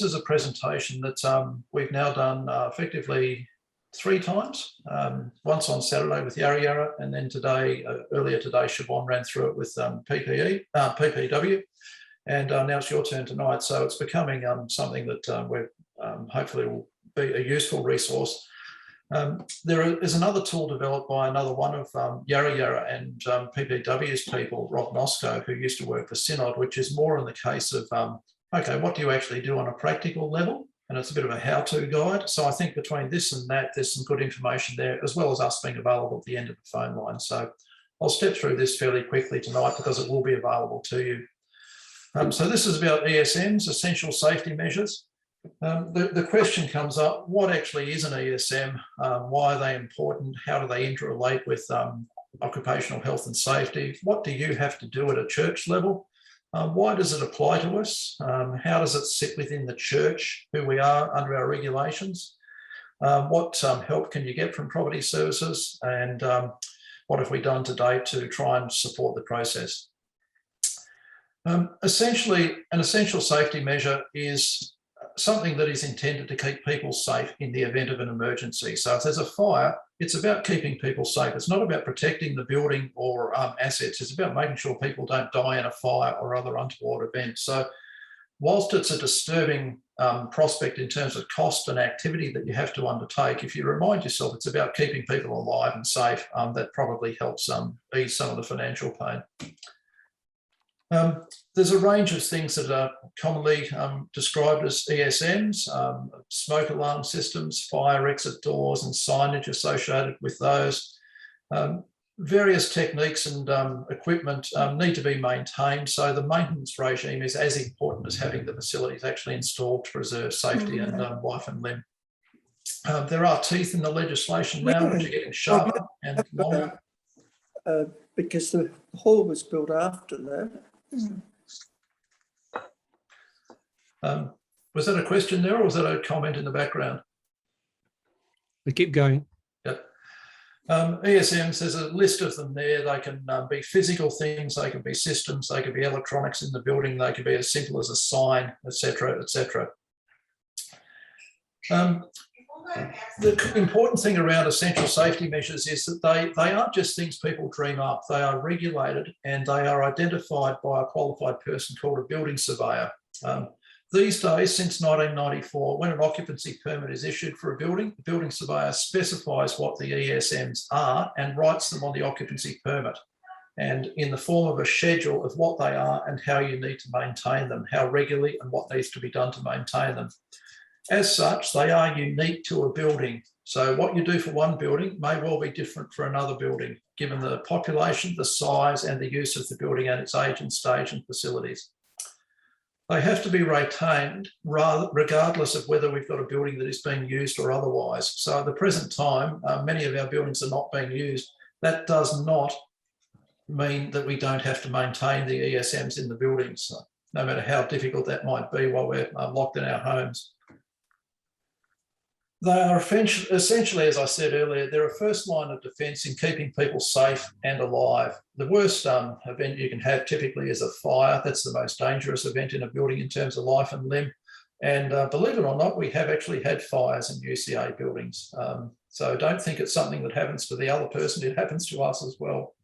this is a presentation that we've now done effectively 3 times. Once on Saturday with Yarra Yarra, and then today, earlier today, Siobhan ran through it with PPW, and now it's your turn tonight. So it's becoming something that we're hopefully will be a useful resource. There is another tool developed by another one of Yarra Yarra and PPW's people, Rob Nosco, who used to work for Synod, which is more in the case of, okay, what do you actually do on a practical level? And it's a bit of a how-to guide. So I think between this and that, there's some good information there, as well as us being available at the end of the phone line. So I'll step through this fairly quickly tonight because it will be available to you. So this is about ESMs, essential safety measures. The question comes up, what actually is an ESM? Why are they important? How do they interrelate with occupational health and safety? What do you have to do at a church level? Why does it apply to us? How does it sit within the church, who we are under our regulations? What help can you get from property services? And what have we done to date to try and support the process? Essentially, an essential safety measure is something that is intended to keep people safe in the event of an emergency. So if there's a fire, it's about keeping people safe. It's not about protecting the building or assets. It's about making sure people don't die in a fire or other untoward event. So whilst it's a disturbing prospect in terms of cost and activity that you have to undertake, if you remind yourself it's about keeping people alive and safe, that probably helps ease some of the financial pain. There's a range of things that are commonly described as ESMs, smoke alarm systems, fire exit doors and signage associated with those. Various techniques and equipment need to be maintained, so the maintenance regime is as important as having the facilities actually installed to preserve safety and life and limb. There are teeth in the legislation now, which are getting sharper and longer. Because the hall was built after that. Was that a question there, or was that a comment in the background? We keep going. Yep. ESMs, there's a list of them there. They can be physical things, they can be systems, they can be electronics in the building, they can be as simple as a sign, etc., etc. The important thing around essential safety measures is that they aren't just things people dream up. They are regulated and they are identified by a qualified person called a building surveyor. These days, since 1994, when an occupancy permit is issued for a building, the building surveyor specifies what the ESMs are and writes them on the occupancy permit, and in the form of a schedule of what they are and how you need to maintain them, how regularly and what needs to be done to maintain them. As such, they are unique to a building. So what you do for one building may well be different for another building, given the population, the size and the use of the building and its age and stage and facilities. They have to be retained regardless of whether we've got a building that is being used or otherwise. So at the present time, many of our buildings are not being used. That does not mean that we don't have to maintain the ESMs in the buildings, no matter how difficult that might be while we're locked in our homes. They are essentially, as I said earlier, they're a first line of defence in keeping people safe and alive. The worst event you can have typically is a fire. That's the most dangerous event in a building in terms of life and limb. And believe it or not, we have actually had fires in UCA buildings. So don't think it's something that happens to the other person, it happens to us as well.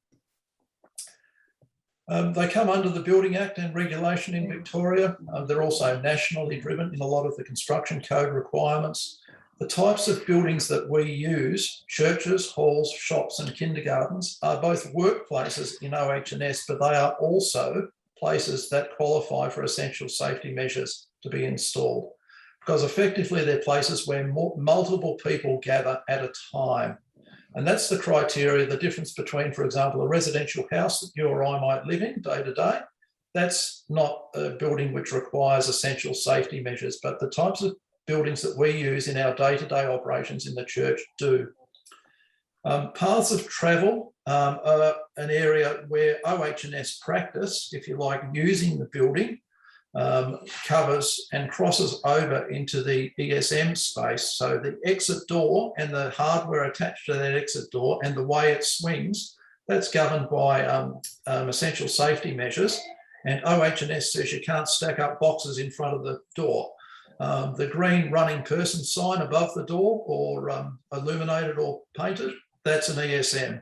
They come under the Building Act and regulation in Victoria. They're also nationally driven in a lot of the construction code requirements. The types of buildings that we use, churches, halls, shops and kindergartens, are both workplaces in OH&S, but they are also places that qualify for essential safety measures to be installed, because effectively they're places where multiple people gather at a time. And that's the criteria, the difference between, for example, a residential house that you or I might live in day to day. That's not a building which requires essential safety measures, but the types of buildings that we use in our day-to-day operations in the church do. Paths of travel are an area where OH&S practice, if you like, using the building, covers and crosses over into the ESM space. So the exit door and the hardware attached to that exit door and the way it swings, that's governed by essential safety measures. And OH&S says you can't stack up boxes in front of the door. The green running person sign above the door, or illuminated or painted, that's an ESM.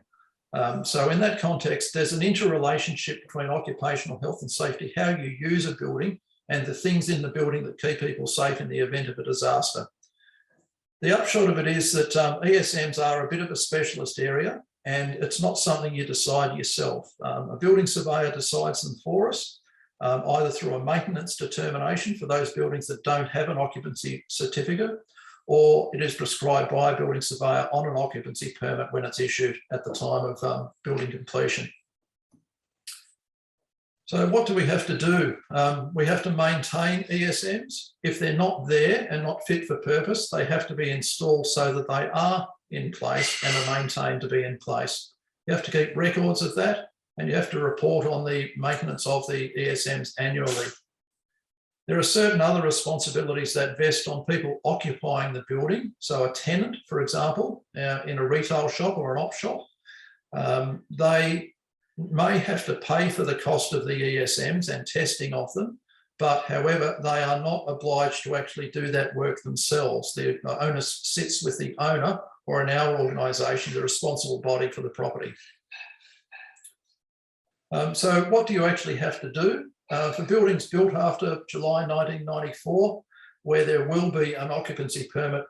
So in that context, there's an interrelationship between occupational health and safety, how you use a building and the things in the building that keep people safe in the event of a disaster. The upshot of it is that ESMs are a bit of a specialist area, and it's not something you decide yourself. A building surveyor decides them for us, either through a maintenance determination for those buildings that don't have an occupancy certificate, or it is prescribed by a building surveyor on an occupancy permit when it's issued at the time of building completion. So what do we have to do? We have to maintain ESMs. If they're not there and not fit for purpose, they have to be installed so that they are in place and are maintained to be in place. You have to keep records of that, and you have to report on the maintenance of the ESMs annually. There are certain other responsibilities that vest on people occupying the building. So a tenant, for example, in a retail shop or an op shop, they may have to pay for the cost of the ESMs and testing of them, but however, they are not obliged to actually do that work themselves. The onus sits with the owner, or in our organisation, the responsible body for the property. So what do you actually have to do? For buildings built after July 1994, where there will be an occupancy permit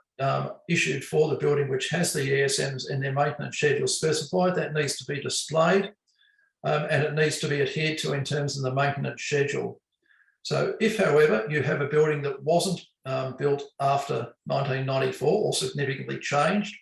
issued for the building which has the ESMs in their maintenance schedule specified, that needs to be displayed, and it needs to be adhered to in terms of the maintenance schedule. So if, however, you have a building that wasn't built after 1994 or significantly changed,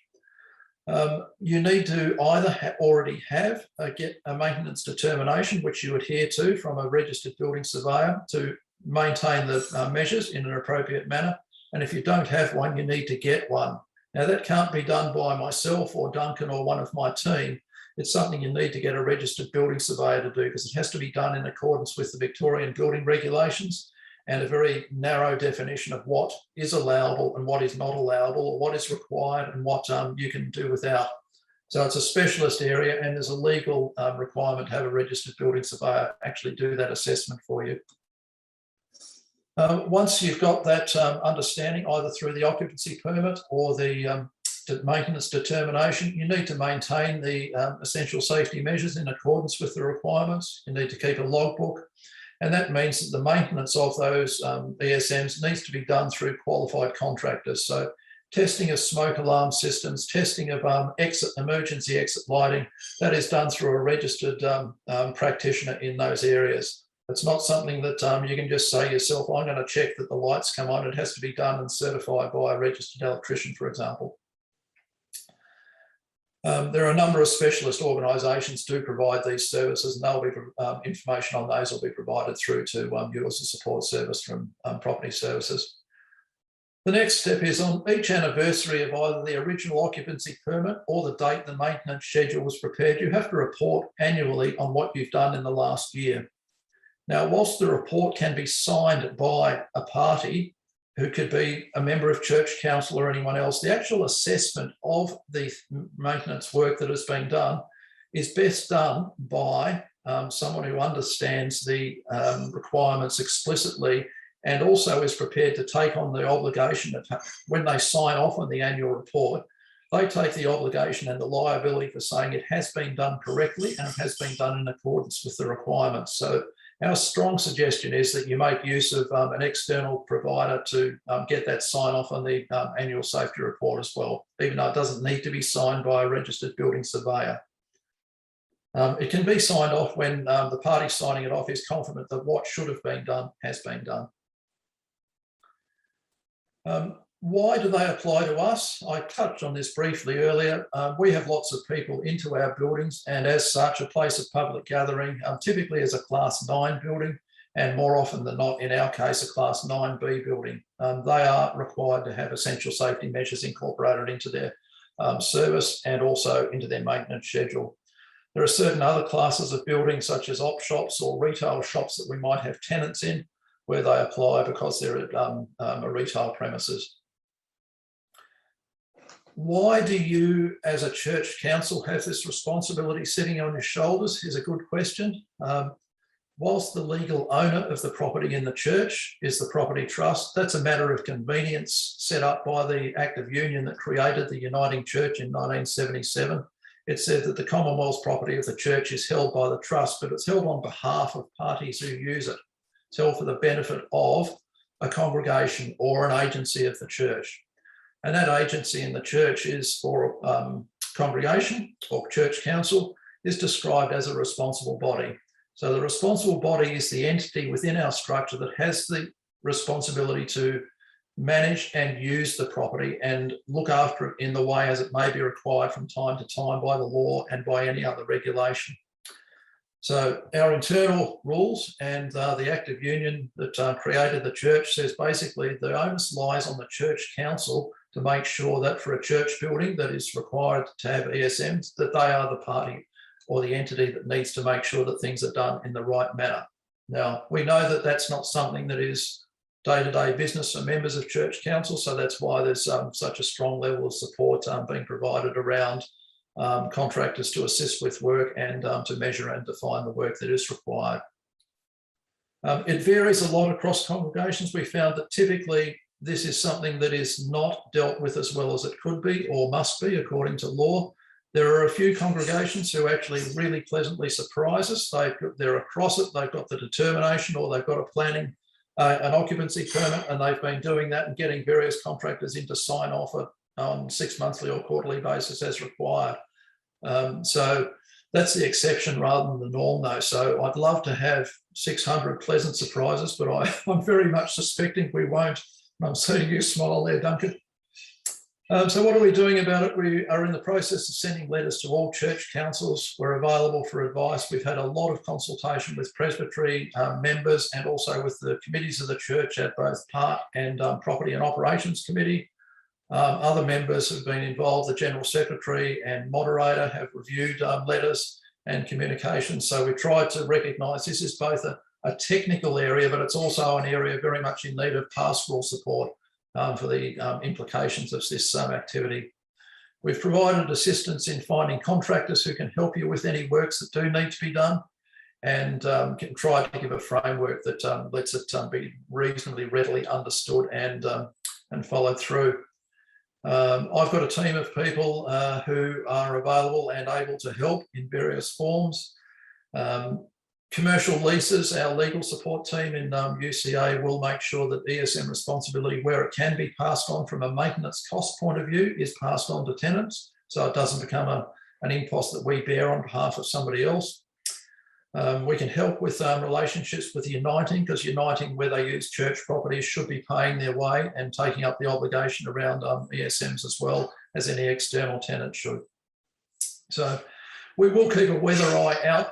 you need to either already have get a maintenance determination which you adhere to from a registered building surveyor to maintain the measures in an appropriate manner. And if you don't have one, you need to get one. Now that can't be done by myself or Duncan or one of my team. It's something you need to get a registered building surveyor to do, because it has to be done in accordance with the Victorian building regulations and a very narrow definition of what is allowable and what is not allowable, or what is required and what you can do without. So it's a specialist area, and there's a legal requirement to have a registered building surveyor actually do that assessment for you. Once you've got that understanding, either through the occupancy permit or the maintenance determination, you need to maintain the essential safety measures in accordance with the requirements. You need to keep a logbook. And that means that the maintenance of those ESMs needs to be done through qualified contractors. So testing of smoke alarm systems, testing of emergency exit lighting, that is done through a registered practitioner in those areas. It's not something that you can just say yourself, I'm going to check that the lights come on. It has to be done and certified by a registered electrician, for example. There are a number of specialist organisations do provide these services, and they'll be information on those will be provided through to you as a support service from Property Services. The next step is on each anniversary of either the original occupancy permit or the date the maintenance schedule was prepared, you have to report annually on what you've done in the last year. Now, whilst the report can be signed by a party, who could be a member of church council or anyone else, the actual assessment of the maintenance work that has been done is best done by someone who understands the requirements explicitly, and also is prepared to take on the obligation of, when they sign off on the annual report, they take the obligation and the liability for saying it has been done correctly and it has been done in accordance with the requirements. So our strong suggestion is that you make use of an external provider to get that sign off on the annual safety report as well, even though it doesn't need to be signed by a registered building surveyor. It can be signed off when the party signing it off is confident that what should have been done has been done. Why do they apply to us? I touched on this briefly earlier. We have lots of people into our buildings, and as such, a place of public gathering, typically as a Class 9 building, and more often than not, in our case, a Class 9B building. They are required to have essential safety measures incorporated into their service and also into their maintenance schedule. There are certain other classes of buildings, such as op shops or retail shops, that we might have tenants in, where they apply because they're at a retail premises. Why do you, as a church council, have this responsibility sitting on your shoulders is a good question. whilst the legal owner of the property in the church is the property trust, that's a matter of convenience set up by the Act of Union that created the Uniting Church in 1977. It said that the Commonwealth's property of the church is held by the trust, but it's held on behalf of parties who use it. It's held for the benefit of a congregation or an agency of the church. And that agency in the church is for congregation or church council is described as a responsible body. So the responsible body is the entity within our structure that has the responsibility to manage and use the property and look after it in the way as it may be required from time to time by the law and by any other regulation. So our internal rules and the Act of Union that created the church says basically the onus lies on the church council to make sure that for a church building that is required to have ESMs, that they are the party or the entity that needs to make sure that things are done in the right manner. Now, we know that that's not something that is day-to-day business for members of church council, so that's why there's such a strong level of support being provided around contractors to assist with work and to measure and define the work that is required. It varies a lot across congregations. We found that typically this is something that is not dealt with as well as it could be or must be according to law. There are a few congregations who actually really pleasantly surprise us. They're across it, they've got the determination or they've got a planning, an occupancy permit, and they've been doing that and getting various contractors in to sign off on 6 monthly or quarterly basis as required. So that's the exception rather than the norm though. So I'd love to have 600 pleasant surprises, but I'm very much suspecting we won't. I'm seeing you smile there, Duncan. So what are we doing about it? We are in the process of sending letters to all church councils. We're available for advice. We've had a lot of consultation with presbytery members and also with the committees of the church at both part and property and operations committee. Other members have been involved. The general secretary and moderator have reviewed letters and communications. So we tried to recognise this is both a technical area, but it's also an area very much in need of pastoral support for the implications of this activity. We've provided assistance in finding contractors who can help you with any works that do need to be done and can try to give a framework that lets it be reasonably readily understood and followed through. I've got a team of people who are available and able to help in various forms. Commercial leases, our legal support team in UCA will make sure that ESM responsibility, where it can be passed on from a maintenance cost point of view, is passed on to tenants. So it doesn't become an impost that we bear on behalf of somebody else. We can help with relationships with Uniting, because Uniting, where they use church properties, should be paying their way and taking up the obligation around ESMs as well as any external tenant should. So we will keep a weather eye out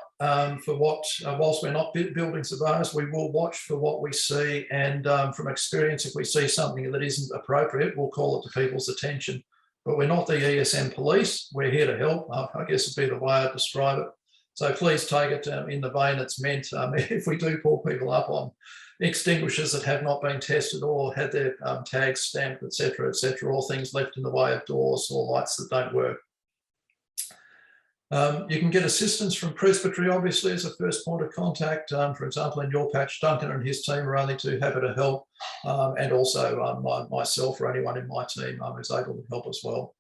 for what, whilst we're not building surveyors, we will watch for what we see. And from experience, if we see something that isn't appropriate, we'll call it to people's attention. But we're not the ESM police. We're here to help, I guess would be the way I'd describe it. So please take it in the vein it's meant. If we do pull people up on extinguishers that have not been tested or had their tags stamped, et cetera, or things left in the way of doors or lights that don't work. You can get assistance from presbytery, obviously, as a first point of contact. For example, in your patch, Duncan and his team are only too happy to help, and also myself or anyone in my team is able to help as well.